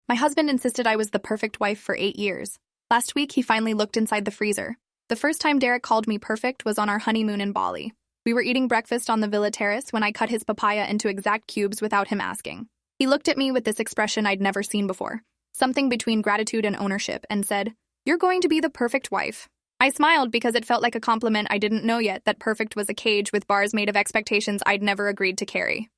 My husband insisted I was the perfect wife for 8 years. Last week, he finally looked inside the freezer. The first time Derek called me perfect was on our honeymoon in Bali. We were eating breakfast on the villa terrace when I cut his papaya into exact cubes without him asking. He looked at me with this expression I'd never seen before, something between gratitude and ownership, and said, "You're going to be the perfect wife." I smiled because it felt like a compliment. I didn't know yet that perfect was a cage with bars made of expectations I'd never agreed to carry.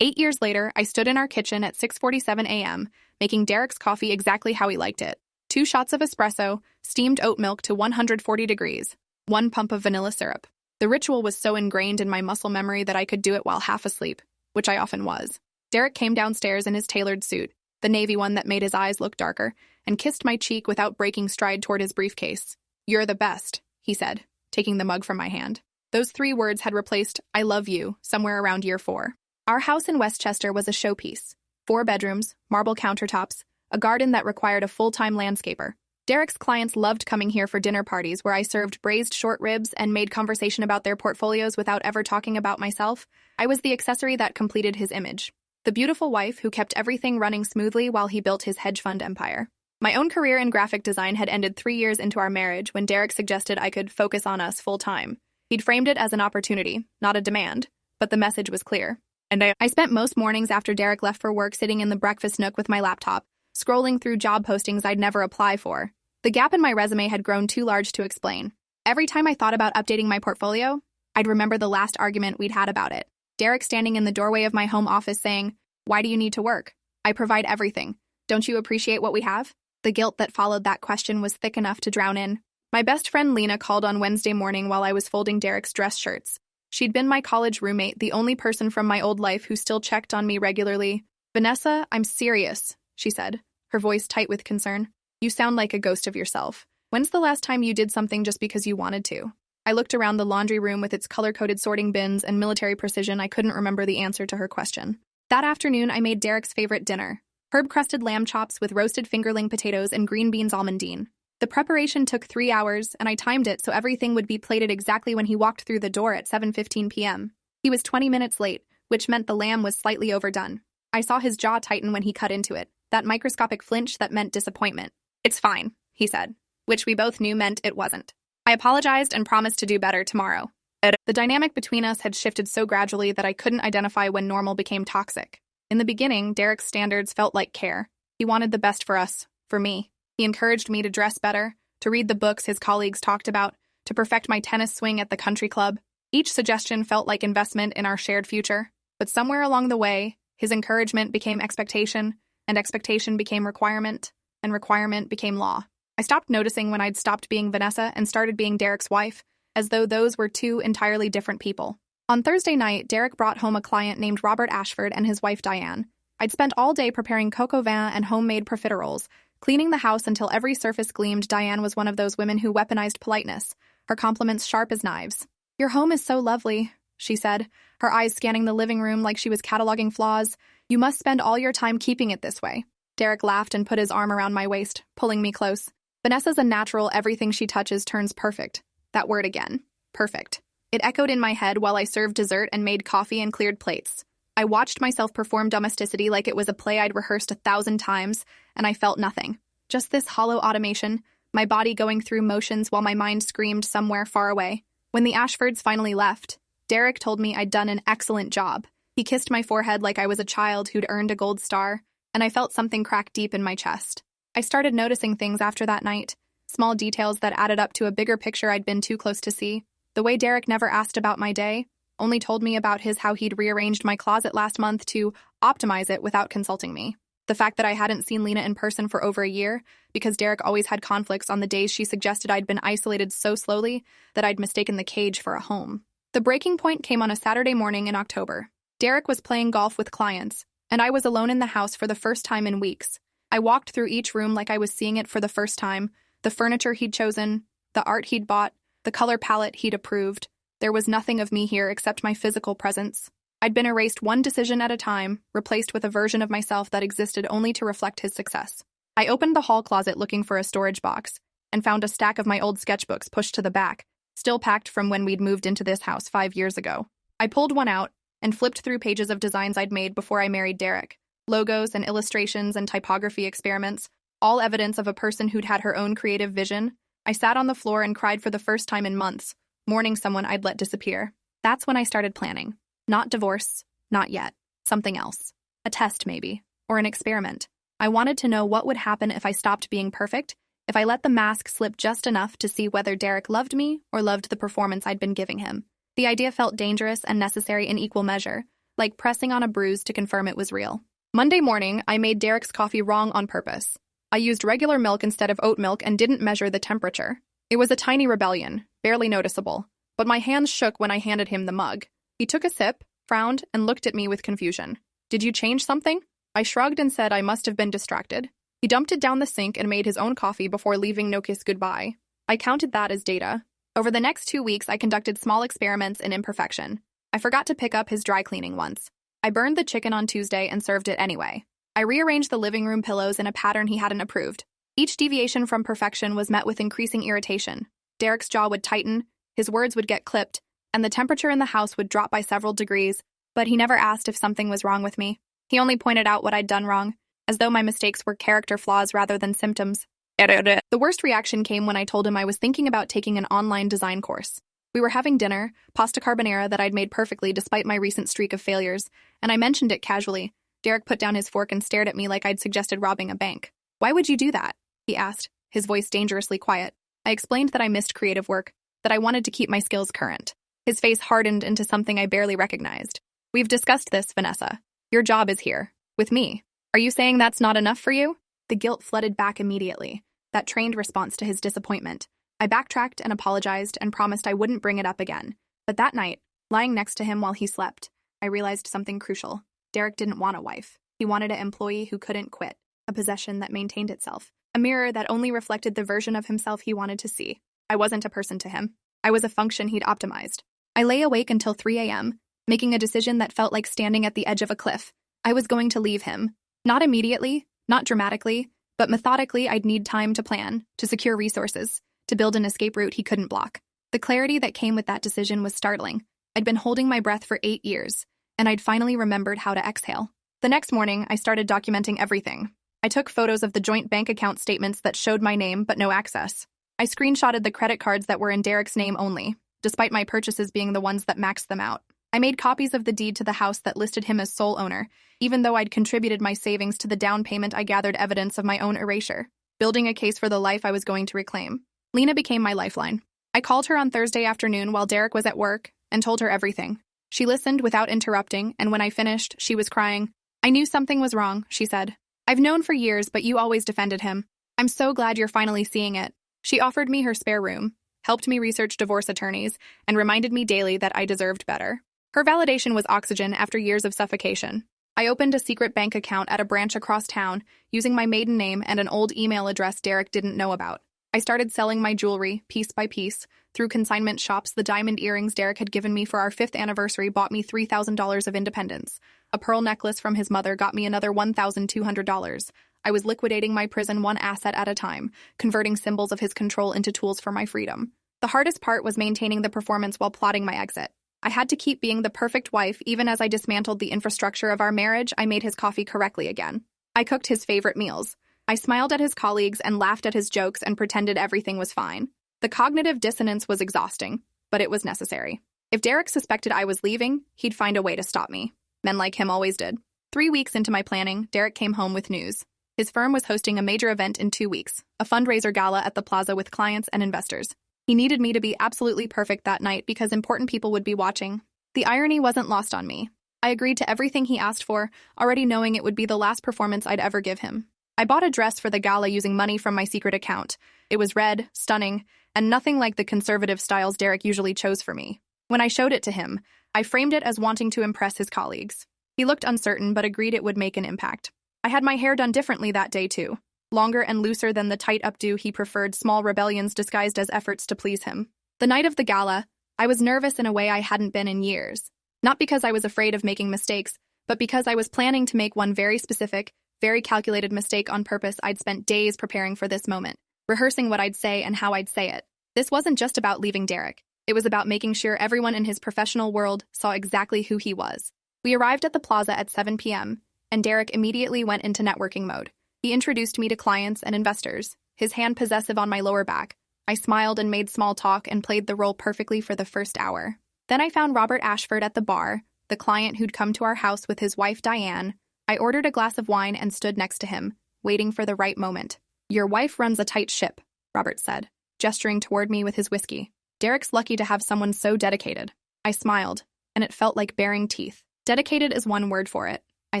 8 years later, I stood in our kitchen at 6:47 a.m., making Derek's coffee exactly how he liked it. 2 shots of espresso, steamed oat milk to 140 degrees, 1 pump of vanilla syrup. The ritual was so ingrained in my muscle memory that I could do it while half asleep, which I often was. Derek came downstairs in his tailored suit, the navy one that made his eyes look darker, and kissed my cheek without breaking stride toward his briefcase. "You're the best," he said, taking the mug from my hand. Those 3 words had replaced "I love you" somewhere around year 4. Our house in Westchester was a showpiece. 4 bedrooms, marble countertops, a garden that required a full-time landscaper. Derek's clients loved coming here for dinner parties where I served braised short ribs and made conversation about their portfolios without ever talking about myself. I was the accessory that completed his image. The beautiful wife who kept everything running smoothly while he built his hedge fund empire. My own career in graphic design had ended 3 years into our marriage when Derek suggested I could focus on us full-time. He'd framed it as an opportunity, not a demand, but the message was clear. And I spent most mornings after Derek left for work sitting in the breakfast nook with my laptop, scrolling through job postings I'd never apply for. The gap in my resume had grown too large to explain. Every time I thought about updating my portfolio, I'd remember the last argument we'd had about it. Derek standing in the doorway of my home office saying, "Why do you need to work? I provide everything. Don't you appreciate what we have?" The guilt that followed that question was thick enough to drown in. My best friend Lena called on Wednesday morning while I was folding Derek's dress shirts. She'd been my college roommate, the only person from my old life who still checked on me regularly. "Vanessa, I'm serious," she said, her voice tight with concern. "You sound like a ghost of yourself. When's the last time you did something just because you wanted to?" I looked around the laundry room with its color-coded sorting bins and military precision. I couldn't remember the answer to her question. That afternoon, I made Derek's favorite dinner, herb-crusted lamb chops with roasted fingerling potatoes and green beans almondine. The preparation took 3 hours, and I timed it so everything would be plated exactly when he walked through the door at 7:15 p.m. He was 20 minutes late, which meant the lamb was slightly overdone. I saw his jaw tighten when he cut into it, that microscopic flinch that meant disappointment. "It's fine," he said, which we both knew meant it wasn't. I apologized and promised to do better tomorrow. The dynamic between us had shifted so gradually that I couldn't identify when normal became toxic. In the beginning, Derek's standards felt like care. He wanted the best for us, for me. He encouraged me to dress better, to read the books his colleagues talked about, to perfect my tennis swing at the country club. Each suggestion felt like investment in our shared future. But somewhere along the way, his encouragement became expectation, and expectation became requirement, and requirement became law. I stopped noticing when I'd stopped being Vanessa and started being Derek's wife, as though those were 2 entirely different people. On Thursday night, Derek brought home a client named Robert Ashford and his wife Diane. I'd spent all day preparing coq au vin and homemade profiteroles, cleaning the house until every surface gleamed. Diane was one of those women who weaponized politeness, her compliments sharp as knives. "Your home is so lovely," she said, her eyes scanning the living room like she was cataloging flaws. "You must spend all your time keeping it this way." Derek laughed and put his arm around my waist, pulling me close. "Vanessa's a natural. Everything she touches turns perfect." That word again. Perfect. It echoed in my head while I served dessert and made coffee and cleared plates. I watched myself perform domesticity like it was a play I'd rehearsed 1,000 times, and I felt nothing. Just this hollow automation, my body going through motions while my mind screamed somewhere far away. When the Ashfords finally left, Derek told me I'd done an excellent job. He kissed my forehead like I was a child who'd earned a gold star, and I felt something crack deep in my chest. I started noticing things after that night, small details that added up to a bigger picture I'd been too close to see. The way Derek never asked about my day, only told me about how he'd rearranged my closet last month to optimize it without consulting me. The fact that I hadn't seen Lena in person for over a year, because Derek always had conflicts on the days she suggested I'd been isolated so slowly that I'd mistaken the cage for a home. The breaking point came on a Saturday morning in October. Derek was playing golf with clients, and I was alone in the house for the first time in weeks. I walked through each room like I was seeing it for the first time, the furniture he'd chosen, the art he'd bought, the color palette he'd approved. There was nothing of me here except my physical presence. I'd been erased one decision at a time, replaced with a version of myself that existed only to reflect his success. I opened the hall closet looking for a storage box, and found a stack of my old sketchbooks pushed to the back, still packed from when we'd moved into this house 5 years ago. I pulled one out, and flipped through pages of designs I'd made before I married Derek. logos and illustrations and typography experiments, all evidence of a person who'd had her own creative vision. I sat on the floor and cried for the first time in months, mourning someone I'd let disappear. That's when I started planning. Not divorce, not yet. Something else. A test, maybe. Or an experiment. I wanted to know what would happen if I stopped being perfect, if I let the mask slip just enough to see whether Derek loved me or loved the performance I'd been giving him. The idea felt dangerous and necessary in equal measure, like pressing on a bruise to confirm it was real. Monday morning, I made Derek's coffee wrong on purpose. I used regular milk instead of oat milk and didn't measure the temperature. It was a tiny rebellion, barely noticeable, but my hands shook when I handed him the mug. He took a sip, frowned, and looked at me with confusion. "Did you change something?" I shrugged and said I must have been distracted. He dumped it down the sink and made his own coffee before leaving no kiss goodbye. I counted that as data. Over the next 2 weeks, I conducted small experiments in imperfection. I forgot to pick up his dry cleaning once. I burned the chicken on Tuesday and served it anyway. I rearranged the living room pillows in a pattern he hadn't approved. Each deviation from perfection was met with increasing irritation. Derek's jaw would tighten, his words would get clipped, and the temperature in the house would drop by several degrees, but he never asked if something was wrong with me. He only pointed out what I'd done wrong, as though my mistakes were character flaws rather than symptoms. The worst reaction came when I told him I was thinking about taking an online design course. We were having dinner, pasta carbonara that I'd made perfectly despite my recent streak of failures, and I mentioned it casually. Derek put down his fork and stared at me like I'd suggested robbing a bank. "Why would you do that?" he asked, his voice dangerously quiet. I explained that I missed creative work, that I wanted to keep my skills current. His face hardened into something I barely recognized. "We've discussed this, Vanessa. Your job is here, with me. Are you saying that's not enough for you?" The guilt flooded back immediately, that trained response to his disappointment. I backtracked and apologized and promised I wouldn't bring it up again. But that night, lying next to him while he slept, I realized something crucial. Derek didn't want a wife. He wanted an employee who couldn't quit, a possession that maintained itself, a mirror that only reflected the version of himself he wanted to see. I wasn't a person to him. I was a function he'd optimized. I lay awake until 3 a.m., making a decision that felt like standing at the edge of a cliff. I was going to leave him. Not immediately, not dramatically, but methodically. I'd need time to plan, to secure resources, to build an escape route he couldn't block. The clarity that came with that decision was startling. I'd been holding my breath for 8 years, and I'd finally remembered how to exhale. The next morning, I started documenting everything. I took photos of the joint bank account statements that showed my name but no access. I screenshotted the credit cards that were in Derek's name only, despite my purchases being the ones that maxed them out. I made copies of the deed to the house that listed him as sole owner, even though I'd contributed my savings to the down payment. I gathered evidence of my own erasure, building a case for the life I was going to reclaim. Lena became my lifeline. I called her on Thursday afternoon while Derek was at work and told her everything. She listened without interrupting, and when I finished, she was crying. "I knew something was wrong," she said. "I've known for years, but you always defended him. I'm so glad you're finally seeing it." She offered me her spare room, helped me research divorce attorneys, and reminded me daily that I deserved better. Her validation was oxygen after years of suffocation. I opened a secret bank account at a branch across town, using my maiden name and an old email address Derek didn't know about. I started selling my jewelry, piece by piece, through consignment shops. The diamond earrings Derek had given me for our 5th anniversary bought me $3,000 of independence. A pearl necklace from his mother got me another $1,200. I was liquidating my prison one asset at a time, converting symbols of his control into tools for my freedom. The hardest part was maintaining the performance while plotting my exit. I had to keep being the perfect wife even as I dismantled the infrastructure of our marriage. I made his coffee correctly again. I cooked his favorite meals. I smiled at his colleagues and laughed at his jokes and pretended everything was fine. The cognitive dissonance was exhausting, but it was necessary. If Derek suspected I was leaving, he'd find a way to stop me. Men like him always did. 3 weeks into my planning, Derek came home with news. His firm was hosting a major event in 2 weeks, a fundraiser gala at the plaza with clients and investors. He needed me to be absolutely perfect that night because important people would be watching. The irony wasn't lost on me. I agreed to everything he asked for, already knowing it would be the last performance I'd ever give him. I bought a dress for the gala using money from my secret account. It was red, stunning, and nothing like the conservative styles Derek usually chose for me. When I showed it to him, I framed it as wanting to impress his colleagues. He looked uncertain but agreed it would make an impact. I had my hair done differently that day too. Longer and looser than the tight updo he preferred, small rebellions disguised as efforts to please him. The night of the gala, I was nervous in a way I hadn't been in years. Not because I was afraid of making mistakes, but because I was planning to make one very specific, very calculated mistake on purpose. I'd spent days preparing for this moment, rehearsing what I'd say and how I'd say it. This wasn't just about leaving Derek. It was about making sure everyone in his professional world saw exactly who he was. We arrived at the plaza at 7 p.m., and Derek immediately went into networking mode. He introduced me to clients and investors, his hand possessive on my lower back. I smiled and made small talk and played the role perfectly for the first hour. Then I found Robert Ashford at the bar, the client who'd come to our house with his wife Diane. I ordered a glass of wine and stood next to him, waiting for the right moment. "Your wife runs a tight ship," Robert said, gesturing toward me with his whiskey. "Derek's lucky to have someone so dedicated." I smiled, and it felt like baring teeth. "Dedicated is one word for it," I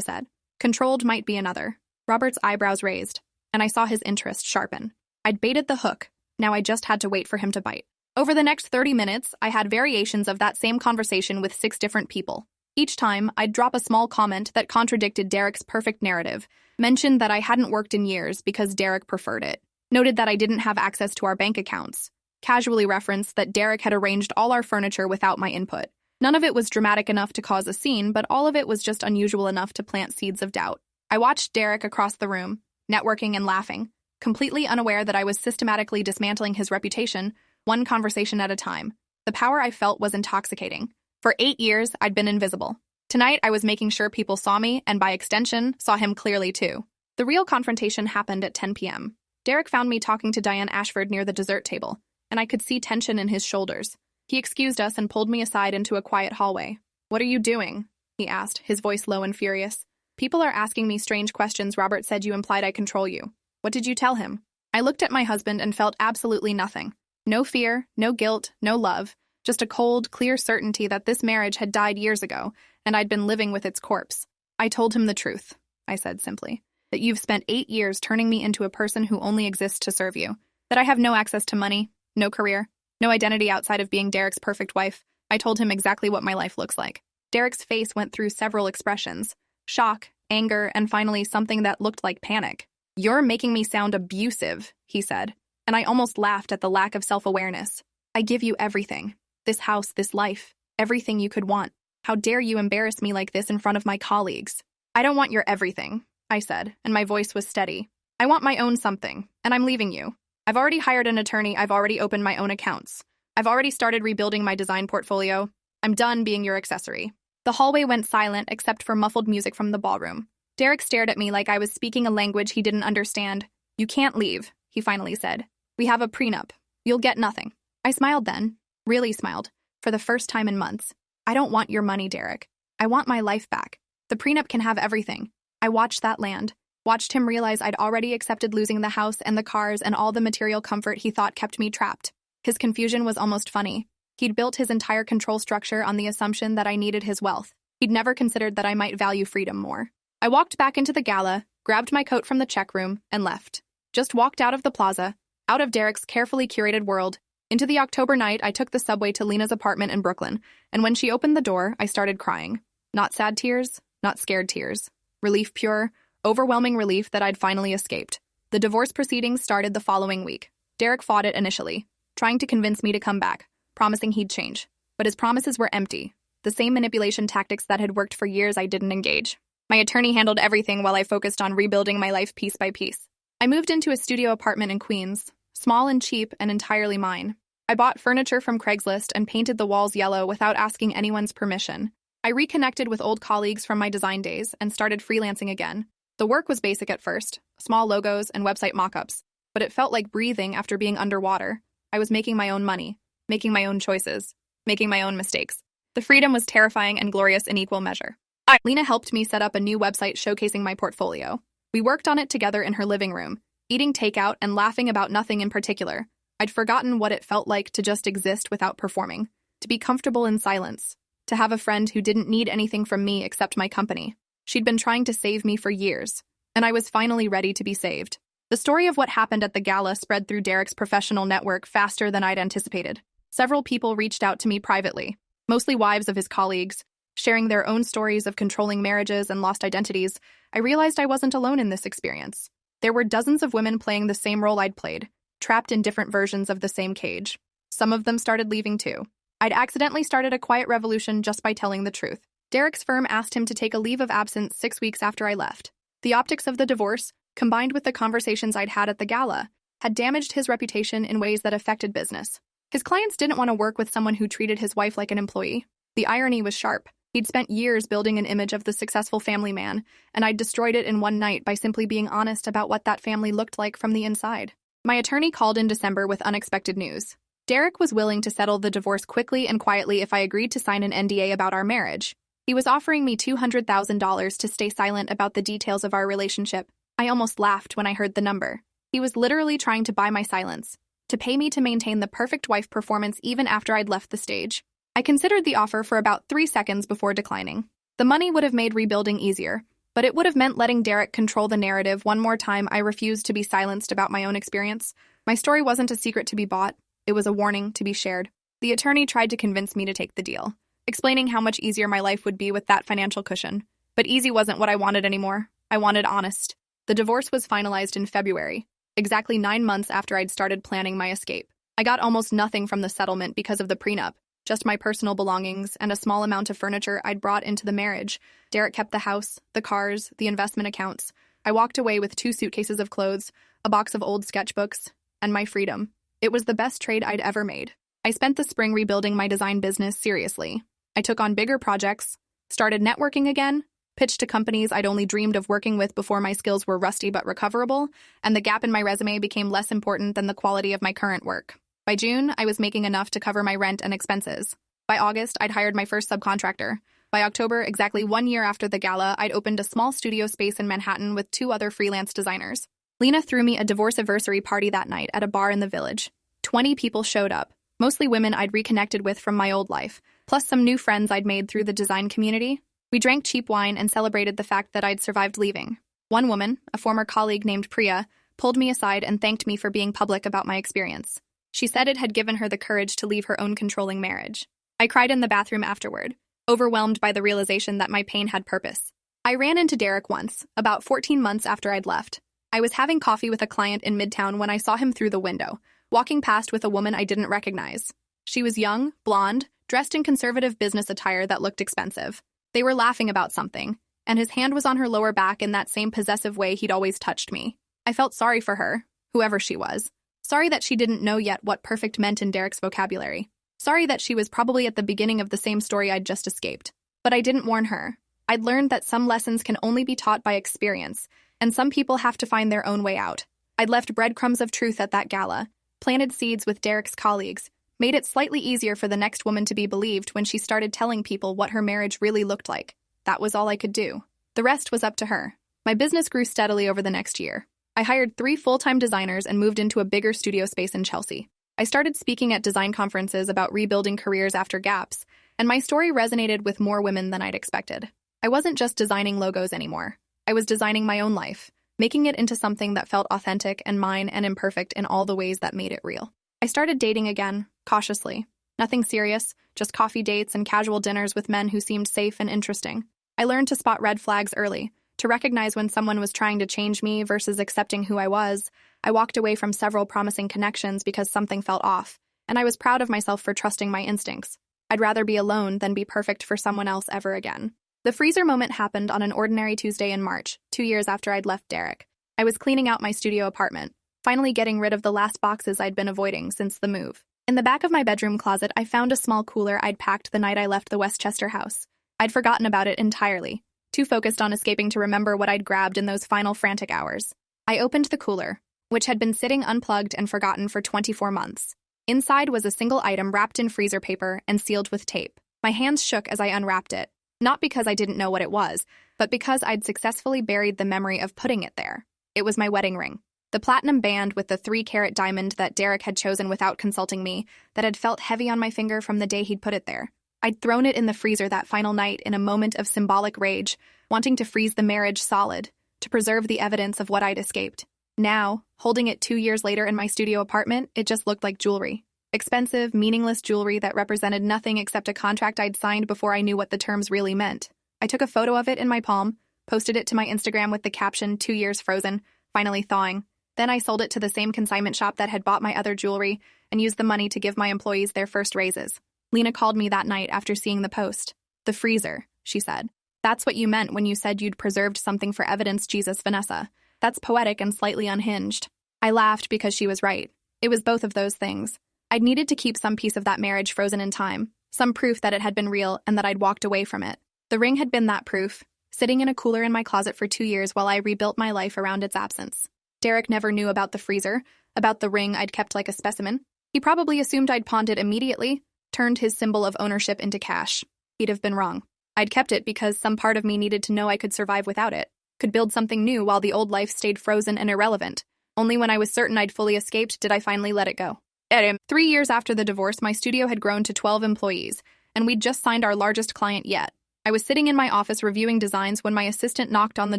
said. "Controlled might be another." Robert's eyebrows raised, and I saw his interest sharpen. I'd baited the hook. Now I just had to wait for him to bite. Over the next 30 minutes, I had variations of that same conversation with 6 different people. Each time, I'd drop a small comment that contradicted Derek's perfect narrative, mentioned that I hadn't worked in years because Derek preferred it, noted that I didn't have access to our bank accounts, casually referenced that Derek had arranged all our furniture without my input. None of it was dramatic enough to cause a scene, but all of it was just unusual enough to plant seeds of doubt. I watched Derek across the room, networking and laughing, completely unaware that I was systematically dismantling his reputation, one conversation at a time. The power I felt was intoxicating. For 8 years, I'd been invisible. Tonight, I was making sure people saw me, and by extension, saw him clearly too. The real confrontation happened at 10 p.m. Derek found me talking to Diane Ashford near the dessert table, and I could see tension in his shoulders. He excused us and pulled me aside into a quiet hallway. "What are you doing?" he asked, his voice low and furious. "People are asking me strange questions. Robert said you implied I control you. What did you tell him?" I looked at my husband and felt absolutely nothing. No fear, no guilt, no love, just a cold, clear certainty that this marriage had died years ago, and I'd been living with its corpse. "I told him the truth," I said simply, "that you've spent 8 years turning me into a person who only exists to serve you, that I have no access to money, no career, no identity outside of being Derek's perfect wife." I told him exactly what my life looks like. Derek's face went through several expressions: shock, anger, and finally something that looked like panic. "You're making me sound abusive," he said, and I almost laughed at the lack of self-awareness. "I give you everything. This house, this life, everything you could want. How dare you embarrass me like this in front of my colleagues?" "I don't want your everything," I said, and my voice was steady. "I want my own something, and I'm leaving you. I've already hired an attorney, I've already opened my own accounts. I've already started rebuilding my design portfolio. I'm done being your accessory." The hallway went silent except for muffled music from the ballroom. Derek stared at me like I was speaking a language he didn't understand. "You can't leave," he finally said. "We have a prenup. You'll get nothing." I smiled then, really smiled, for the first time in months. "I don't want your money, Derek. I want my life back. The prenup can have everything." I watched that land, watched him realize I'd already accepted losing the house and the cars and all the material comfort he thought kept me trapped. His confusion was almost funny. He'd built his entire control structure on the assumption that I needed his wealth. He'd never considered that I might value freedom more. I walked back into the gala, grabbed my coat from the check room, and left. Just walked out of the plaza, out of Derek's carefully curated world. Into the October night, I took the subway to Lena's apartment in Brooklyn, and when she opened the door, I started crying. Not sad tears, not scared tears. Relief pure, overwhelming relief that I'd finally escaped. The divorce proceedings started the following week. Derek fought it initially, trying to convince me to come back, promising he'd change. But his promises were empty. The same manipulation tactics that had worked for years I didn't engage. My attorney handled everything while I focused on rebuilding my life piece by piece. I moved into a studio apartment in Queens, small and cheap and entirely mine. I bought furniture from Craigslist and painted the walls yellow without asking anyone's permission. I reconnected with old colleagues from my design days and started freelancing again. The work was basic at first, small logos and website mock-ups, but it felt like breathing after being underwater. I was making my own money, making my own choices, making my own mistakes. The freedom was terrifying and glorious in equal measure. Lena helped me set up a new website showcasing my portfolio. We worked on it together in her living room, eating takeout and laughing about nothing in particular. I'd forgotten what it felt like to just exist without performing, to be comfortable in silence, to have a friend who didn't need anything from me except my company. She'd been trying to save me for years, and I was finally ready to be saved. The story of what happened at the gala spread through Derek's professional network faster than I'd anticipated. Several people reached out to me privately, mostly wives of his colleagues, sharing their own stories of controlling marriages and lost identities. I realized I wasn't alone in this experience. There were dozens of women playing the same role I'd played, trapped in different versions of the same cage. Some of them started leaving too. I'd accidentally started a quiet revolution just by telling the truth. Derek's firm asked him to take a leave of absence 6 weeks after I left. The optics of the divorce, combined with the conversations I'd had at the gala, had damaged his reputation in ways that affected business. His clients didn't want to work with someone who treated his wife like an employee. The irony was sharp. He'd spent years building an image of the successful family man, and I'd destroyed it in one night by simply being honest about what that family looked like from the inside. My attorney called in December with unexpected news. Derek was willing to settle the divorce quickly and quietly if I agreed to sign an NDA about our marriage. He was offering me $200,000 to stay silent about the details of our relationship. I almost laughed when I heard the number. He was literally trying to buy my silence, to pay me to maintain the perfect wife performance even after I'd left the stage. I considered the offer for about 3 seconds before declining. The money would have made rebuilding easier, but it would have meant letting Derek control the narrative one more time. I refused to be silenced about my own experience. My story wasn't a secret to be bought. It was a warning to be shared. The attorney tried to convince me to take the deal, explaining how much easier my life would be with that financial cushion. But easy wasn't what I wanted anymore. I wanted honest. The divorce was finalized in February, exactly 9 months after I'd started planning my escape. I got almost nothing from the settlement because of the prenup, just my personal belongings and a small amount of furniture I'd brought into the marriage. Derek kept the house, the cars, the investment accounts. I walked away with 2 suitcases of clothes, a box of old sketchbooks, and my freedom. It was the best trade I'd ever made. I spent the spring rebuilding my design business seriously. I took on bigger projects, started networking again, pitched to companies I'd only dreamed of working with before my skills were rusty but recoverable, and the gap in my resume became less important than the quality of my current work. By June, I was making enough to cover my rent and expenses. By August, I'd hired my first subcontractor. By October, exactly 1 year after the gala, I'd opened a small studio space in Manhattan with 2 other freelance designers. Lena threw me a divorce anniversary party that night at a bar in the village. 20 people showed up, mostly women I'd reconnected with from my old life, plus some new friends I'd made through the design community. We drank cheap wine and celebrated the fact that I'd survived leaving. One woman, a former colleague named Priya, pulled me aside and thanked me for being public about my experience. She said it had given her the courage to leave her own controlling marriage. I cried in the bathroom afterward, overwhelmed by the realization that my pain had purpose. I ran into Derek once, about 14 months after I'd left. I was having coffee with a client in Midtown when I saw him through the window, walking past with a woman I didn't recognize. She was young, blonde, dressed in conservative business attire that looked expensive. They were laughing about something, and his hand was on her lower back in that same possessive way he'd always touched me. I felt sorry for her, whoever she was. Sorry that she didn't know yet what perfect meant in Derek's vocabulary. Sorry that she was probably at the beginning of the same story I'd just escaped. But I didn't warn her. I'd learned that some lessons can only be taught by experience, and some people have to find their own way out. I'd left breadcrumbs of truth at that gala, planted seeds with Derek's colleagues, made it slightly easier for the next woman to be believed when she started telling people what her marriage really looked like. That was all I could do. The rest was up to her. My business grew steadily over the next year. I hired 3 full-time designers and moved into a bigger studio space in Chelsea. I started speaking at design conferences about rebuilding careers after gaps, and my story resonated with more women than I'd expected. I wasn't just designing logos anymore. I was designing my own life, making it into something that felt authentic and mine and imperfect in all the ways that made it real. I started dating again, cautiously. Nothing serious, just coffee dates and casual dinners with men who seemed safe and interesting. I learned to spot red flags early, to recognize when someone was trying to change me versus accepting who I was. I walked away from several promising connections because something felt off, and I was proud of myself for trusting my instincts. I'd rather be alone than be perfect for someone else ever again. The freezer moment happened on an ordinary Tuesday in March, 2 years after I'd left Derek. I was cleaning out my studio apartment, finally getting rid of the last boxes I'd been avoiding since the move. In the back of my bedroom closet, I found a small cooler I'd packed the night I left the Westchester house. I'd forgotten about it entirely, too focused on escaping to remember what I'd grabbed in those final frantic hours. I opened the cooler, which had been sitting unplugged and forgotten for 24 months. Inside was a single item wrapped in freezer paper and sealed with tape. My hands shook as I unwrapped it, not because I didn't know what it was, but because I'd successfully buried the memory of putting it there. It was my wedding ring. The platinum band with the 3-carat diamond that Derek had chosen without consulting me, that had felt heavy on my finger from the day he'd put it there. I'd thrown it in the freezer that final night in a moment of symbolic rage, wanting to freeze the marriage solid, to preserve the evidence of what I'd escaped. Now, holding it 2 years later in my studio apartment, it just looked like jewelry. Expensive, meaningless jewelry that represented nothing except a contract I'd signed before I knew what the terms really meant. I took a photo of it in my palm, posted it to my Instagram with the caption, 2 years frozen, finally thawing. Then I sold it to the same consignment shop that had bought my other jewelry and used the money to give my employees their first raises. Lena called me that night after seeing the post. "The freezer," she said. "That's what you meant when you said you'd preserved something for evidence, Jesus, Vanessa. That's poetic and slightly unhinged." I laughed because she was right. It was both of those things. I'd needed to keep some piece of that marriage frozen in time, some proof that it had been real and that I'd walked away from it. The ring had been that proof, sitting in a cooler in my closet for 2 years while I rebuilt my life around its absence. Derek never knew about the freezer, about the ring I'd kept like a specimen. He probably assumed I'd pawned it immediately, turned his symbol of ownership into cash. He'd have been wrong. I'd kept it because some part of me needed to know I could survive without it, could build something new while the old life stayed frozen and irrelevant. Only when I was certain I'd fully escaped did I finally let it go. 3 years after the divorce, my studio had grown to 12 employees, and we'd just signed our largest client yet. I was sitting in my office reviewing designs when my assistant knocked on the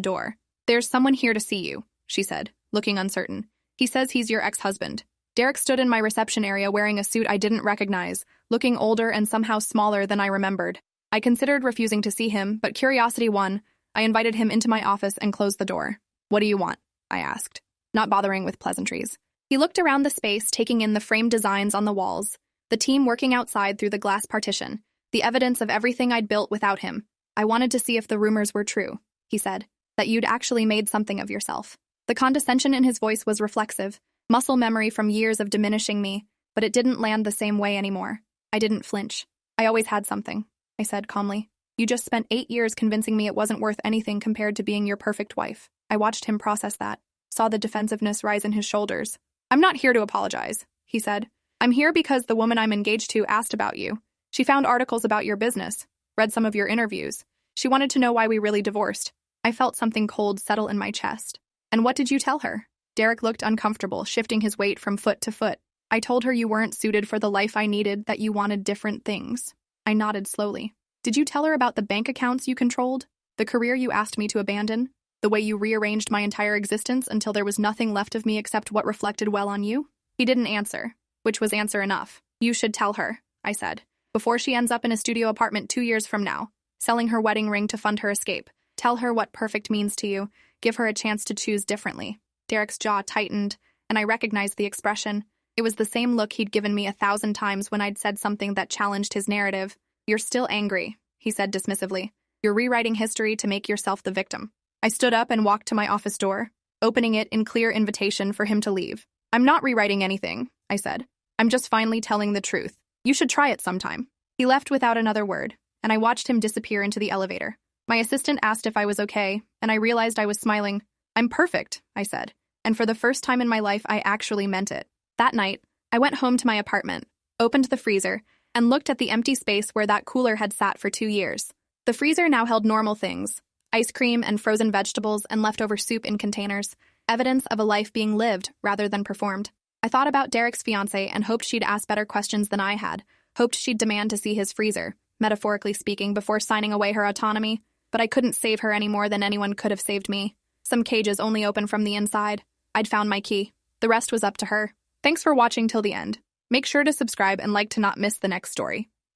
door. "There's someone here to see you," she said, looking uncertain. "He says he's your ex-husband." Derek stood in my reception area wearing a suit I didn't recognize, looking older and somehow smaller than I remembered. I considered refusing to see him, but curiosity won. I invited him into my office and closed the door. "What do you want?" I asked, not bothering with pleasantries. He looked around the space, taking in the framed designs on the walls, the team working outside through the glass partition, the evidence of everything I'd built without him. "I wanted to see if the rumors were true," he said, "that you'd actually made something of yourself." The condescension in his voice was reflexive, muscle memory from years of diminishing me, but it didn't land the same way anymore. I didn't flinch. "I always had something," I said calmly. "You just spent 8 years convincing me it wasn't worth anything compared to being your perfect wife." I watched him process that, saw the defensiveness rise in his shoulders. "I'm not here to apologize," he said. "I'm here because the woman I'm engaged to asked about you. She found articles about your business, read some of your interviews. She wanted to know why we really divorced." I felt something cold settle in my chest. "And what did you tell her?" Derek looked uncomfortable, shifting his weight from foot to foot. "I told her you weren't suited for the life I needed, that you wanted different things." I nodded slowly. "Did you tell her about the bank accounts you controlled? The career you asked me to abandon? The way you rearranged my entire existence until there was nothing left of me except what reflected well on you?" He didn't answer, which was answer enough. "You should tell her," I said, "before she ends up in a studio apartment 2 years from now, selling her wedding ring to fund her escape. Tell her what perfect means to you. Give her a chance to choose differently." Derek's jaw tightened, and I recognized the expression. It was the same look he'd given me 1,000 times when I'd said something that challenged his narrative. "You're still angry," he said dismissively. "You're rewriting history to make yourself the victim." I stood up and walked to my office door, opening it in clear invitation for him to leave. "I'm not rewriting anything," I said. "I'm just finally telling the truth. You should try it sometime." He left without another word, and I watched him disappear into the elevator. My assistant asked if I was okay, and I realized I was smiling. "I'm perfect," I said, and for the first time in my life I actually meant it. That night, I went home to my apartment, opened the freezer, and looked at the empty space where that cooler had sat for 2 years. The freezer now held normal things: ice cream and frozen vegetables and leftover soup in containers, evidence of a life being lived rather than performed. I thought about Derek's fiancée and hoped she'd ask better questions than I had, hoped she'd demand to see his freezer, metaphorically speaking, before signing away her autonomy, but I couldn't save her any more than anyone could have saved me. Some cages only open from the inside. I'd found my key. The rest was up to her. Thanks for watching till the end. Make sure to subscribe and like to not miss the next story.